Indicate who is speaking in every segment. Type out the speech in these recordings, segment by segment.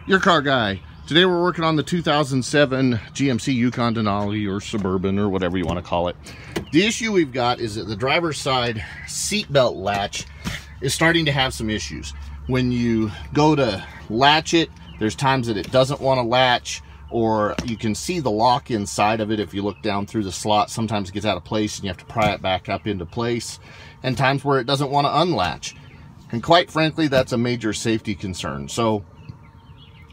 Speaker 1: Your car guy. Today we're working on the 2007 GMC Yukon Denali, or Suburban, or whatever you want to call it. The issue we've got is that the driver's side seatbelt latch is starting to have some issues. When you go to latch it, there's times that it doesn't want to latch, or you can see the lock inside of it if you look down through the slot. Sometimes it gets out of place and you have to pry it back up into place, and times where it doesn't want to unlatch. And quite frankly, that's a major safety concern. So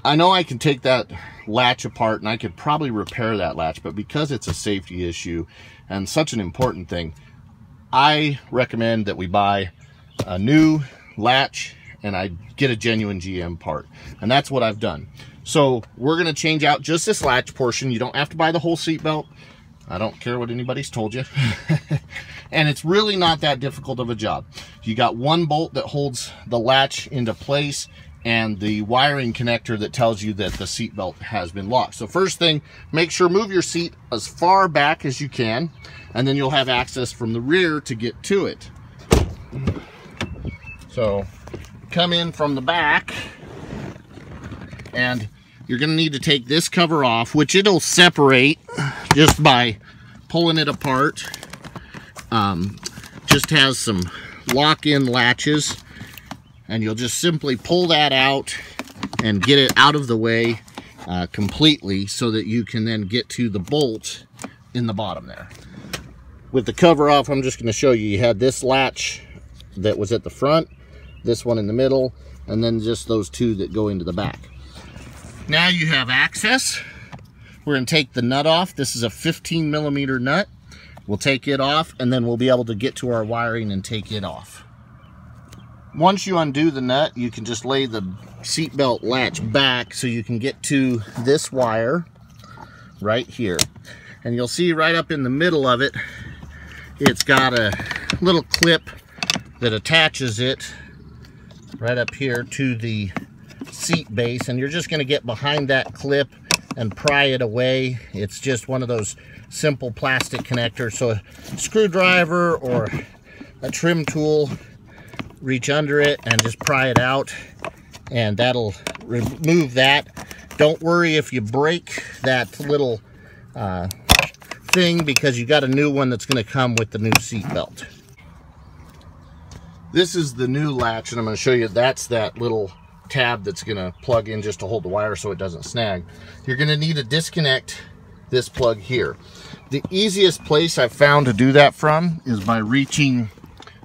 Speaker 1: I know I can take that latch apart and I could probably repair that latch, but because it's a safety issue and such an important thing, I recommend that we buy a new latch and I get a genuine GM part. And that's what I've done. So we're going to change out just this latch portion. You don't have to buy the whole seatbelt. I don't care what anybody's told you. And it's really not that difficult of a job. You got one bolt that holds the latch into place and the wiring connector that tells you that the seatbelt has been locked. So first thing, make sure move your seat as far back as you can, and then you'll have access from the rear to get to it. So come in from the back, and you're going to need to take this cover off, which it'll separate just by pulling it apart. Just has some lock-in latches, and you'll just simply pull that out and get it out of the way completely so that you can then get to the bolt in the bottom there. With the cover off, I'm just going to show you. You had this latch that was at the front, this one in the middle, and then just those two that go into the back. Now you have access. We're going to take the nut off. This is a 15mm nut. We'll take it off, and then we'll be able to get to our wiring and take it off. Once you undo the nut, you can just lay the seatbelt latch back so you can get to this wire right here. And you'll see right up in the middle of it, it's got a little clip that attaches it right up here to the seat base, and you're just going to get behind that clip and pry it away. It's just one of those simple plastic connectors. So a screwdriver or a trim tool, reach under it and just pry it out, and that'll remove that. Don't worry if you break that little thing, because you got a new one that's going to come with the new seat belt. This is the new latch, and I'm going to show you. That's that little tab that's going to plug in just to hold the wire so it doesn't snag. You're going to need to disconnect this plug here. The easiest place I've found to do that from is by reaching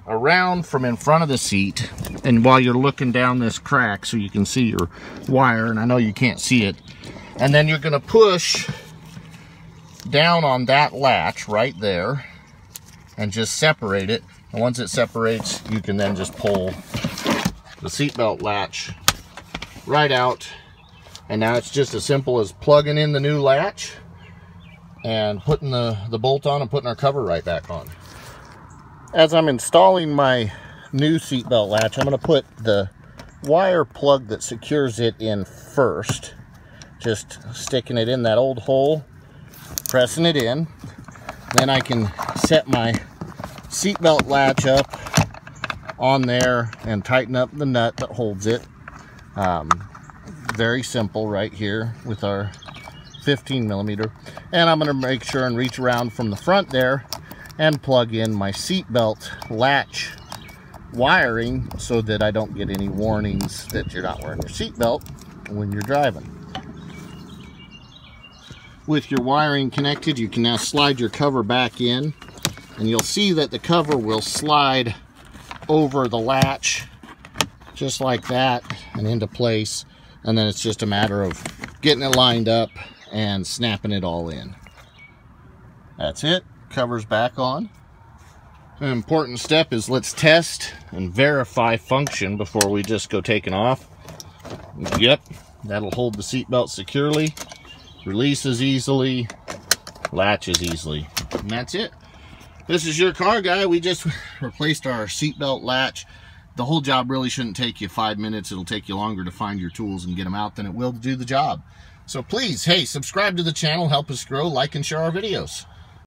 Speaker 1: around from in front of the seat, and while you're looking down this crack so you can see your wire, and I know you can't see it, and then you're going to push down on that latch right there and just separate it. And once it separates, you can then just pull the seatbelt latch right out, and now it's just as simple as plugging in the new latch and putting the bolt on and putting our cover right back on. As I'm installing my new seatbelt latch, I'm going to put the wire plug that secures it in first. Just sticking it in that old hole, pressing it in. Then I can set my seatbelt latch up on there and tighten up the nut that holds it. Very simple right here with our 15mm. And I'm going to make sure and reach around from the front there and plug in my seatbelt latch wiring so that I don't get any warnings that you're not wearing your seatbelt when you're driving. With your wiring connected, you can now slide your cover back in, and you'll see that the cover will slide over the latch just like that and into place, and then it's just a matter of getting it lined up and snapping it all in. That's it. Cover's back on. An important step is let's test and verify function before we just go taking off. Yep, that'll hold the seatbelt securely, releases easily, latches easily, and that's it. This is your car guy. We just replaced our seatbelt latch. The whole job really shouldn't take you 5 minutes. It'll take you longer to find your tools and get them out than it will to do the job. So please, hey, subscribe to the channel, help us grow, like and share our videos.